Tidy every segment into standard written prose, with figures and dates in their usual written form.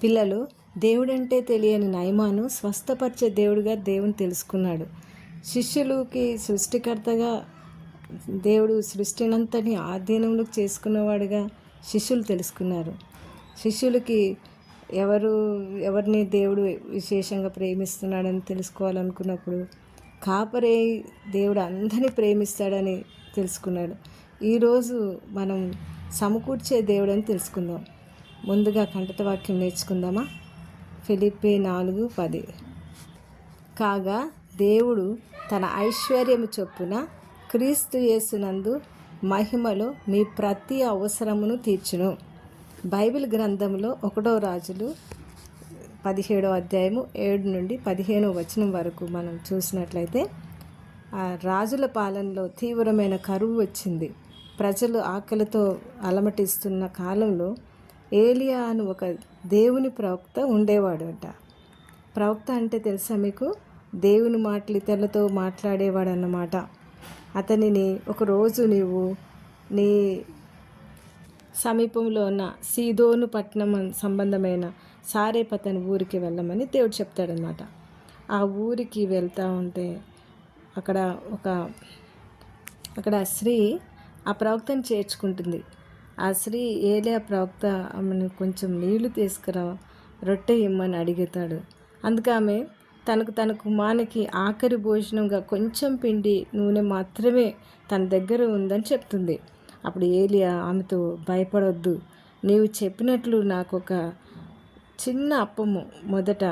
పిల్లలు, దేవుడంటే తెలియని నయమాను స్వస్థపరిచే దేవుడిగా దేవుని తెలుసుకున్నాడు. శిష్యులకి సృష్టికర్తగా దేవుడు సృష్టినంతని ఆధీనంలోకి చేసుకున్నవాడుగా శిష్యులు తెలుసుకున్నారు. శిష్యులకి ఎవరిని దేవుడు విశేషంగా ప్రేమిస్తున్నాడని తెలుసుకోవాలనుకున్నప్పుడు కాపరే దేవుడు అందరినీ ప్రేమిస్తాడని తెలుసుకున్నాడు. ఈరోజు మనం సమకూర్చే దేవుడని తెలుసుకుందాం. ముందుగా కంటత వాక్యం నేర్చుకుందామా? ఫిలిప్పీ 4:10. కాగా దేవుడు తన ఐశ్వర్యము చొప్పున క్రీస్తు యేసునందు మహిమలో మీ ప్రతి అవసరమును తీర్చును. బైబిల్ గ్రంథంలో 1 రాజులు 17వ అధ్యాయము 7 నుండి 15వ వచనం వరకు మనం చూసినట్లయితే, ఆ రాజుల పాలనలో తీవ్రమైన కరువు వచ్చింది. ప్రజలు ఆకలితో అలమటిస్తున్న కాలంలో ఏలియా అని ఒక దేవుని ప్రవక్త ఉండేవాడు అంట. ప్రవక్త అంటే తెలుసా మీకు? దేవుని మాటలు ఇతరులతో మాట్లాడేవాడు అన్నమాట. అతనిని ఒకరోజు నీవు నీ సమీపంలో ఉన్న సీదోను పట్టణం సంబంధమైన సారేపతని ఊరికి వెళ్ళమని దేవుడు చెప్తాడనమాట. ఆ ఊరికి వెళ్తూ ఉంటే అక్కడ స్త్రీ ఆ ప్రవక్తని చేర్చుకుంటుంది. ఆ స్త్రీ ఏలియా ప్రవక్త ఆమెను కొంచెం నీళ్లు తీసుకురా, రొట్టె ఇమ్మని అడుగుతాడు. అందుకు ఆమె తన కుమారునికి ఆఖరి భోజనంగా కొంచెం పిండి నూనె మాత్రమే తన దగ్గర ఉందని చెప్తుంది. అప్పుడు ఏలియా ఆమెతో, భయపడొద్దు, నీవు చెప్పినట్లు నాకు ఒక చిన్న అప్పము మొదట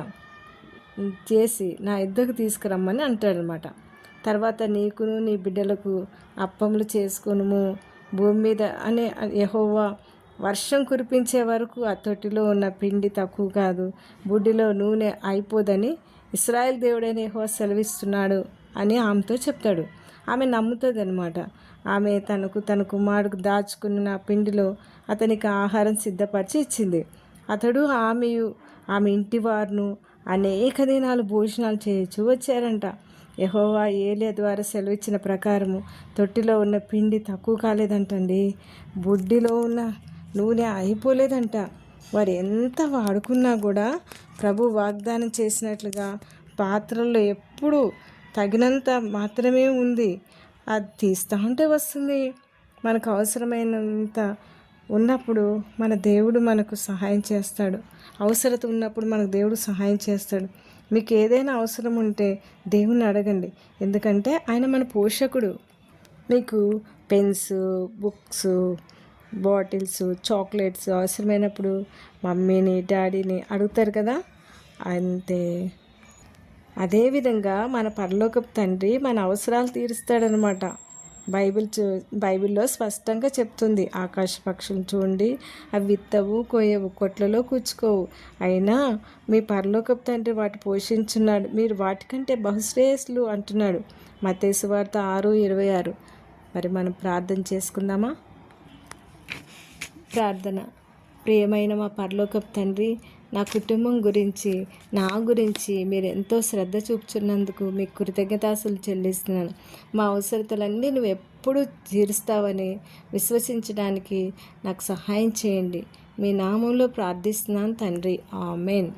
చేసి నా ఇద్దరికి తీసుకురమ్మని అంటాడనమాట. తర్వాత నీకును నీ బిడ్డలకు అప్పములు చేసుకొనుము, భూమి మీద అనే యెహోవా వర్షం కురిపించే వరకు ఆ తొట్టిలో ఉన్న పిండి తక్కువ కాదు, బుడ్డిలో నూనె అయిపోదని ఇశ్రాయేల్ దేవుడైన యెహోవా సెలవిస్తున్నాడు అని ఆమెతో చెప్తాడు. ఆమె నమ్ముతుంది అనమాట. ఆమె తన కుమారుడికి దాచుకున్న పిండిలో అతనికి ఆహారం సిద్ధపరిచి ఇచ్చింది. అతడు ఆమె ఇంటి వారును అనేక దినాలు భోజనాలు చేయొచ్చు వచ్చారంట. యెహోవా ఏలియా ద్వారా సెలవిచ్చిన ప్రకారము తొట్టిలో ఉన్న పిండి తక్కువ కాలేదంటండి, బుడ్డిలో ఉన్న నూనె అయిపోలేదంట. వారు ఎంత వాడుకున్నా కూడా ప్రభు వాగ్దానం చేసినట్లుగా పాత్రల్లో ఎప్పుడు తగినంత మాత్రమే ఉంది. అది తీస్తూ ఉంటే వస్తుంది. మనకు అవసరమైనంత ఉన్నప్పుడు మన దేవుడు మనకు సహాయం చేస్తాడు. అవసరత ఉన్నప్పుడు మనకు దేవుడు సహాయం చేస్తాడు. మీకు ఏదైనా అవసరం ఉంటే దేవుని అడగండి, ఎందుకంటే ఆయన మన పోషకుడు. మీకు పెన్స్, బుక్స్, బాటిల్స్, చాక్లెట్స్ అవసరమైనప్పుడు మమ్మీని డాడీని అడుగుతారు కదా, అంతే. అదేవిధంగా మన పరలోకపు తండ్రి మన అవసరాలు తీరుస్తాడనమాట. బైబిల్లో స్పష్టంగా చెప్తుంది, ఆకాశ పక్షులను చూడండి, అవి విత్తవు, కోయవు, కొట్లలో కూర్చుకోవు, అయినా మీ పరలోకపు తండ్రి వాటి పోషించున్నాడు, మీరు వాటికంటే బహుశ్రేష్ఠులు అంటున్నాడు. మత్తయి సువార్త 6:26. మరి మనం ప్రార్థన చేసుకుందామా? ప్రార్థన. ప్రియమైన మా పరలోకపు తండ్రి, నా కుటుంబం గురించి, నా గురించి మీరు ఎంతో శ్రద్ధ చూపుచున్నందుకు మీకు కృతజ్ఞతాస్తులు చెల్లిస్తున్నాను. మా అవసరతలన్నీ నువ్వు ఎప్పుడు తీరుస్తావని విశ్వసించడానికి నాకు సహాయం చేయండి. మీ నామంలో ప్రార్థిస్తున్నాను తండ్రి, ఆమేన్.